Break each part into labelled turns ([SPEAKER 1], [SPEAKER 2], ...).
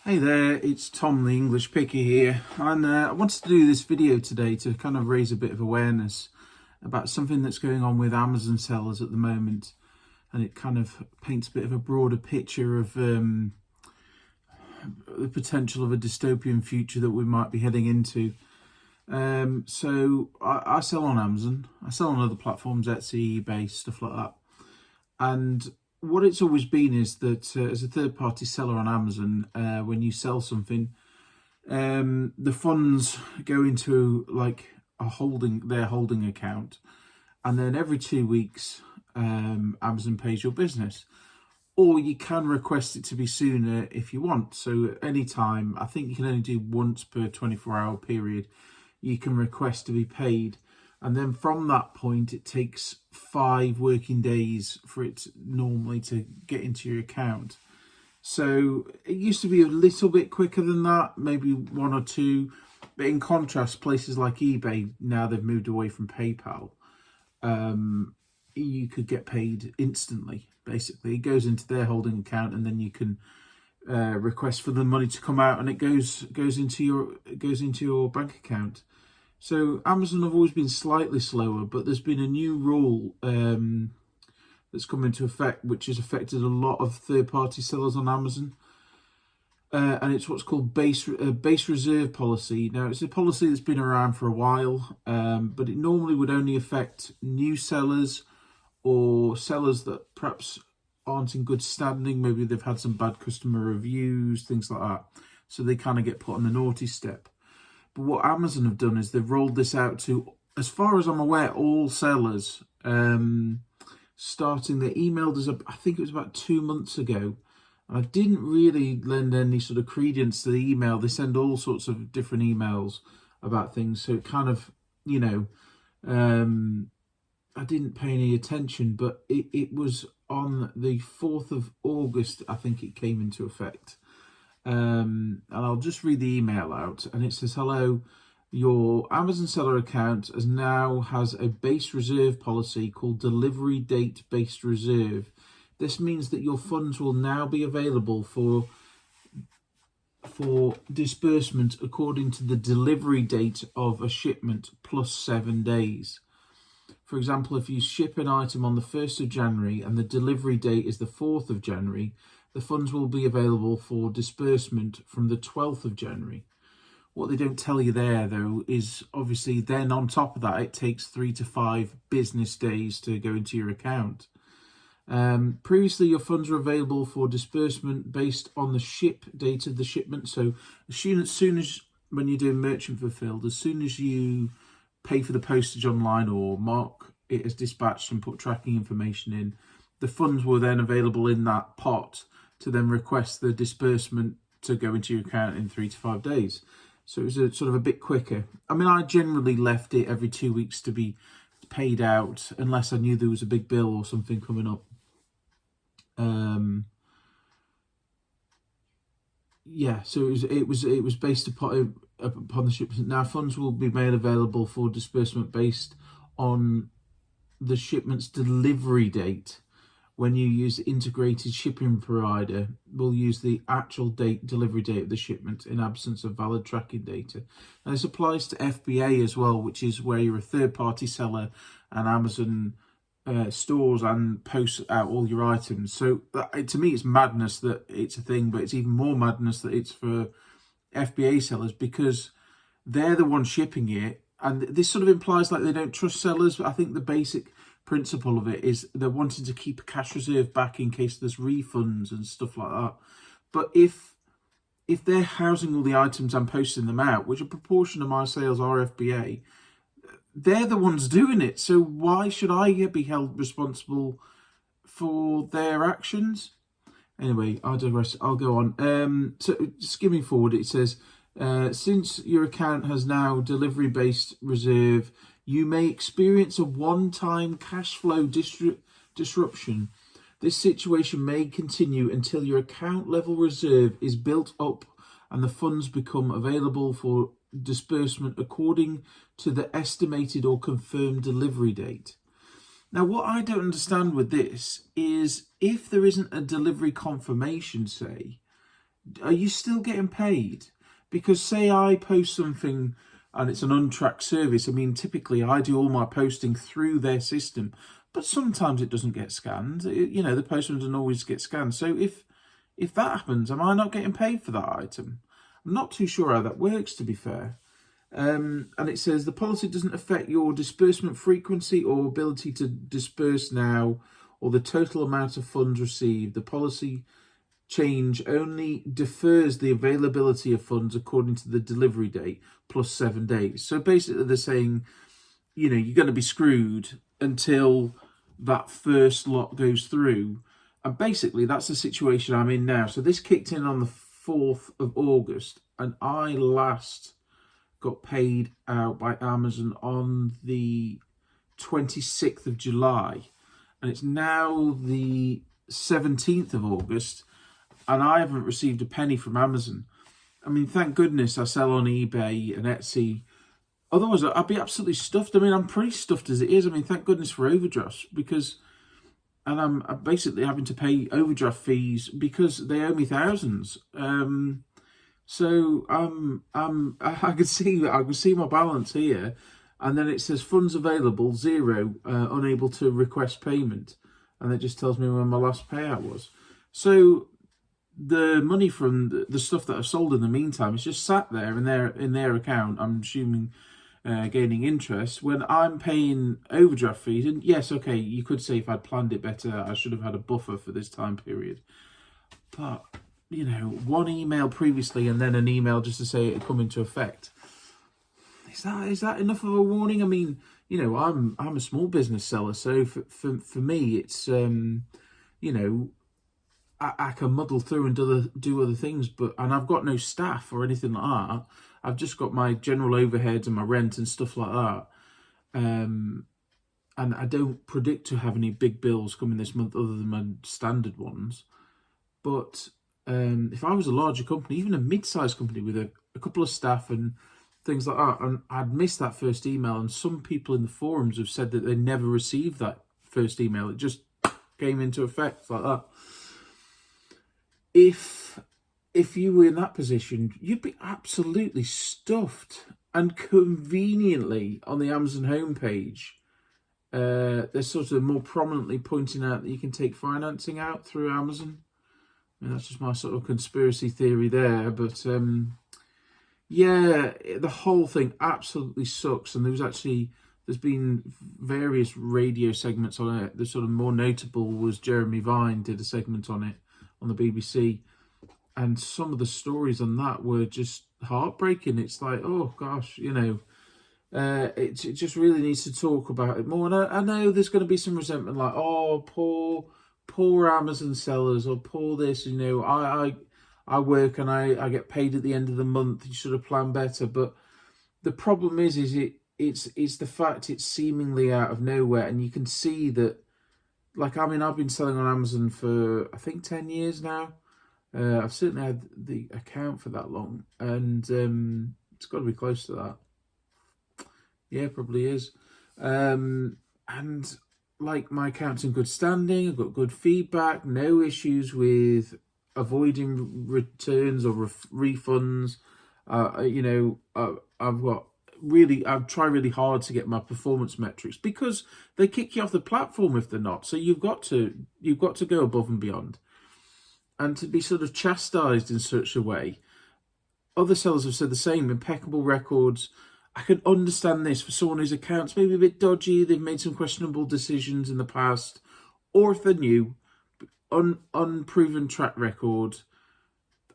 [SPEAKER 1] Hey there, it's Tom the English Picker here, and I wanted to do this video today to kind of raise a bit of awareness about something that's going on with Amazon sellers at the moment, and it kind of paints a bit of a broader picture of the potential of a dystopian future that we might be heading into. So I sell on Amazon, I sell on other platforms, Etsy, eBay, stuff like that, and what it's always been is that as a third-party seller on Amazon, when you sell something, the funds go into like their holding account, and then every 2 weeks, Amazon pays your business. Or you can request it to be sooner if you want. So at any time, I think you can only do once per 24-hour period, you can request to be paid. And then from that point, it takes 5 working days for it normally to get into your account. So it used to be a little bit quicker than that, maybe 1 or 2. But in contrast, places like eBay, now they've moved away from PayPal. You could get paid instantly. Basically, it goes into their holding account, and then you can request for the money to come out, and it goes into your bank account. So Amazon have always been slightly slower, but there's been a new rule that's come into effect, which has affected a lot of third-party sellers on Amazon. And it's what's called base reserve policy. Now, it's a policy that's been around for a while, but it normally would only affect new sellers or sellers that perhaps aren't in good standing. Maybe they've had some bad customer reviews, things like that. So they kind of get put on the naughty step. But what Amazon have done is they've rolled this out to, as far as I'm aware, all sellers. Starting, they emailed us, I think it was about 2 months ago. And I didn't really lend any sort of credence to the email. They send all sorts of different emails about things. So it kind of, I didn't pay any attention. But it was on the 4th of August, I think it came into effect. And I'll just read the email out, and it says, "Hello, your Amazon seller account has a base reserve policy called delivery date based reserve. This means that your funds will now be available for disbursement according to the delivery date of a shipment plus 7 days. For example, if you ship an item on the 1st of January and the delivery date is the 4th of January, the funds will be available for disbursement from the 12th of January. What they don't tell you there, though, is obviously then on top of that, it takes 3 to 5 business days to go into your account. Previously, your funds were available for disbursement based on the ship date of the shipment. So as soon as when you're doing merchant fulfilled, as soon as you pay for the postage online or mark it as dispatched and put tracking information in, the funds were then available in that pot to then request the disbursement to go into your account in 3 to 5 days. So it was sort of a bit quicker. I mean, I generally left it every 2 weeks to be paid out unless I knew there was a big bill or something coming up. So it was based upon the shipment. Now funds will be made available for disbursement based on the shipment's delivery date. When you use the integrated shipping provider, we'll use the actual delivery date of the shipment in absence of valid tracking data. And this applies to FBA as well, which is where you're a third-party seller and Amazon stores and posts out all your items. So to me, it's madness that it's a thing, but it's even more madness that it's for FBA sellers because they're the ones shipping it. And this sort of implies like they don't trust sellers. But I think the basic principle of it is they're wanting to keep a cash reserve back in case there's refunds and stuff like that. But if they're housing all the items and posting them out, which a proportion of my sales are FBA, they're the ones doing it. So why should I be held responsible for their actions? Anyway, I digress. I'll go on. So skimming forward, it says, since your account has now delivery-based reserve, you may experience a one-time cash flow disruption. This situation may continue until your account level reserve is built up and the funds become available for disbursement according to the estimated or confirmed delivery date. Now, what I don't understand with this is if there isn't a delivery confirmation, say, are you still getting paid? Because say I post something and it's an untracked service. I mean, typically I do all my posting through their system, but sometimes it doesn't get scanned. The postman doesn't always get scanned. So if that happens, am I not getting paid for that item? I'm not too sure how that works, to be fair. And it says the policy doesn't affect your disbursement frequency or ability to disburse now or the total amount of funds received. The policy change only defers the availability of funds according to the delivery date plus 7 days. So basically they're saying, you're going to be screwed until that first lot goes through. And basically that's the situation I'm in now. So this kicked in on the 4th of August and I last got paid out by Amazon on the 26th of July. And it's now the 17th of August and I haven't received a penny from Amazon. I mean, thank goodness I sell on eBay and Etsy. Otherwise, I'd be absolutely stuffed. I mean, I'm pretty stuffed as it is. I mean, thank goodness for overdrafts and I'm basically having to pay overdraft fees because they owe me thousands. So I can see my balance here, and then it says funds available 0, unable to request payment, and it just tells me when my last payout was. So the money from the stuff that I've sold in the meantime is just sat there in their account. I'm assuming gaining interest when I'm paying overdraft fees. And yes, okay, you could say if I'd planned it better, I should have had a buffer for this time period. But one email previously and then an email just to say it had come into effect. Is that enough of a warning? I mean, I'm a small business seller, so for me, it's I can muddle through and do other things, and I've got no staff or anything like that. I've just got my general overheads and my rent and stuff like that. And I don't predict to have any big bills coming this month other than my standard ones. But if I was a larger company, even a mid-sized company with a couple of staff and things like that, and I'd missed that first email, and some people in the forums have said that they never received that first email. It just came into effect like that. If you were in that position, you'd be absolutely stuffed. And conveniently, on the Amazon homepage, they're sort of more prominently pointing out that you can take financing out through Amazon. I mean, that's just my sort of conspiracy theory there. But yeah, the whole thing absolutely sucks. And there's been various radio segments on it. The sort of more notable was Jeremy Vine did a segment on it on the BBC. And some of the stories on that were just heartbreaking. It's like, oh gosh, it just really needs to talk about it more. And I know there's going to be some resentment, like, oh, poor Amazon sellers, or poor this. I work and I get paid at the end of the month. You should have planned better. But the problem is it's the fact it's seemingly out of nowhere, and you can see that. Like, I mean, I've been selling on Amazon for I think 10 years now. I've certainly had the account for that long, and it's got to be close to that. Yeah, probably is. And like, my account's in good standing. I've got good feedback, no issues with avoiding returns or refunds. I've tried really hard to get my performance metrics, because they kick you off the platform if they're not. So you've got to go above and beyond. And to be sort of chastised in such a way, other sellers have said the same, impeccable records. I can understand this for someone whose account's maybe a bit dodgy, they've made some questionable decisions in the past, or if they're new, unproven track record.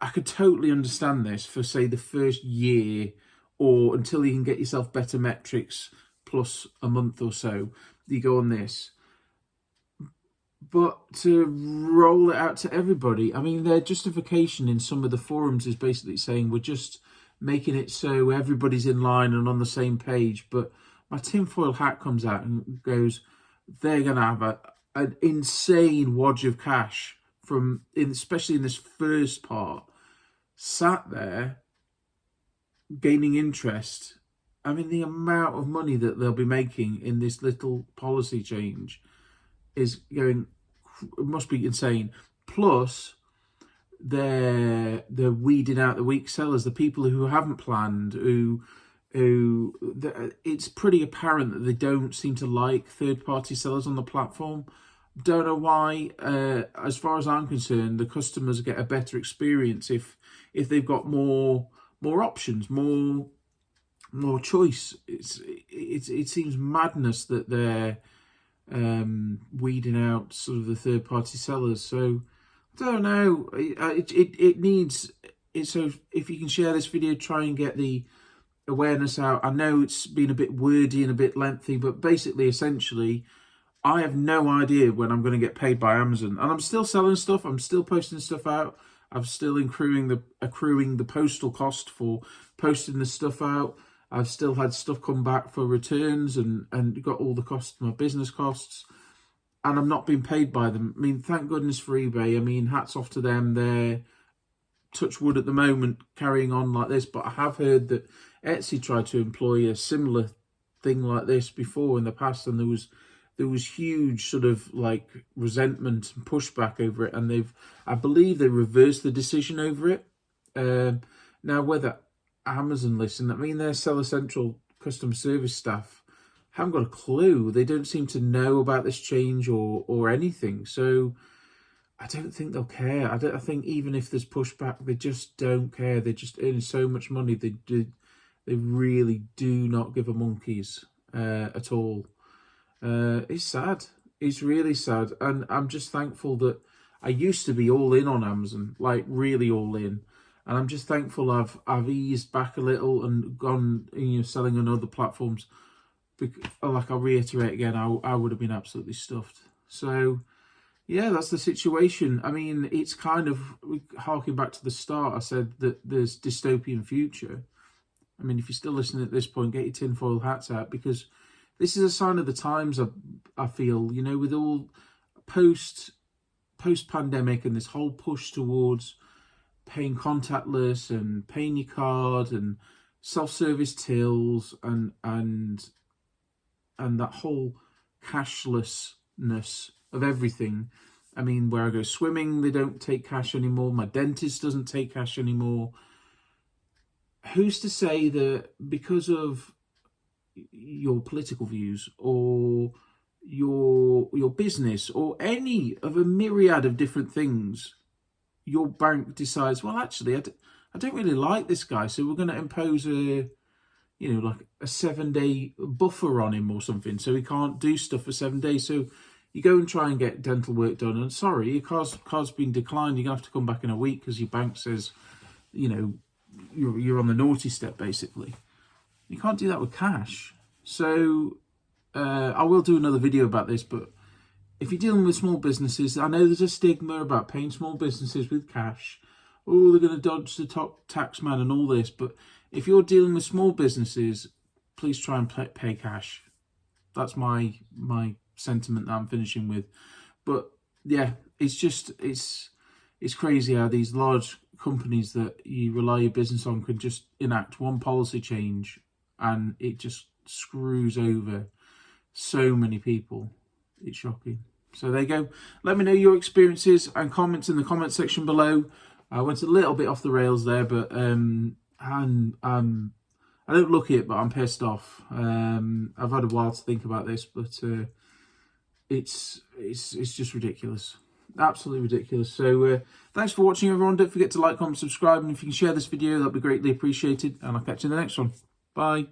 [SPEAKER 1] I could totally understand this for, say, the first year, or until you can get yourself better metrics, plus a month or so, you go on this. But to roll it out to everybody, I mean, their justification in some of the forums is basically saying we're just making it so everybody's in line and on the same page. But my tinfoil hat comes out and goes, they're going to have an insane wodge of cash especially in this first part, sat there gaining interest. I mean, the amount of money that they'll be making in this little policy change must be insane. Plus, they're weeding out the weak sellers, the people who haven't planned, it's pretty apparent that they don't seem to like third-party sellers on the platform. Don't know why. As far as I'm concerned, the customers get a better experience if they've got more options, more choice. It seems madness that they're weeding out sort of the third-party sellers. So I don't know. It needs it. So if you can share this video, try and get the awareness out. I know it's been a bit wordy and a bit lengthy, but basically, essentially, I have no idea when I'm going to get paid by Amazon, and I'm still selling stuff. I'm still posting stuff out. I'm still accruing the postal cost for posting the stuff out. I've still had stuff come back for returns and got all the costs, my business costs, and I'm not being paid by them. I mean, thank goodness for eBay. I mean, hats off to them. They're, touch wood, at the moment, carrying on like this. But I have heard that Etsy tried to employ a similar thing like this before in the past, and there was huge sort of like resentment and pushback over it, and I believe they reversed the decision over it. Now, whether Amazon listen, I mean, their Seller Central customer service staff haven't got a clue. They don't seem to know about this change or anything. So I don't think they'll care. I think even if there's pushback, they just don't care. They're just earning so much money. They really do not give a monkeys at all. It's sad. It's really sad. And I'm just thankful that I used to be all in on Amazon, like really all in. And I'm just thankful I've eased back a little and gone, selling on other platforms. Like I'll reiterate again, I would have been absolutely stuffed. So yeah, that's the situation. I mean, it's kind of harking back to the start. I said that there's dystopian future. I mean, if you're still listening at this point, get your tinfoil hats out, because this is a sign of the times. I feel, with all post-pandemic and this whole push towards paying contactless and paying your card and self-service tills and that whole cashlessness of everything. I mean, where I go swimming, they don't take cash anymore. My dentist doesn't take cash anymore. Who's to say that because of your political views or your business or any of a myriad of different things, your bank decides, well, actually, I don't really like this guy, so we're going to impose a 7-day buffer on him or something, so he can't do stuff for 7 days. So you go and try and get dental work done, and sorry, your card's been declined. You're going to have to come back in a week because your bank says, you're on the naughty step, basically. You can't do that with cash. So I will do another video about this, but if you're dealing with small businesses, I know there's a stigma about paying small businesses with cash. Oh, they're going to dodge the top tax man and all this. But if you're dealing with small businesses, please try and pay cash. That's my sentiment that I'm finishing with. But yeah, it's crazy how these large companies that you rely your business on can just enact one policy change and it just screws over so many people. It's shocking. So there you go. Let me know your experiences and comments in the comment section below. I went a little bit off the rails there, but I don't look it, but I'm pissed off. I've had a while to think about this, but it's just ridiculous. Absolutely ridiculous. So thanks for watching, everyone. Don't forget to like, comment, subscribe, and if you can share this video, that'd be greatly appreciated. And I'll catch you in the next one. Bye.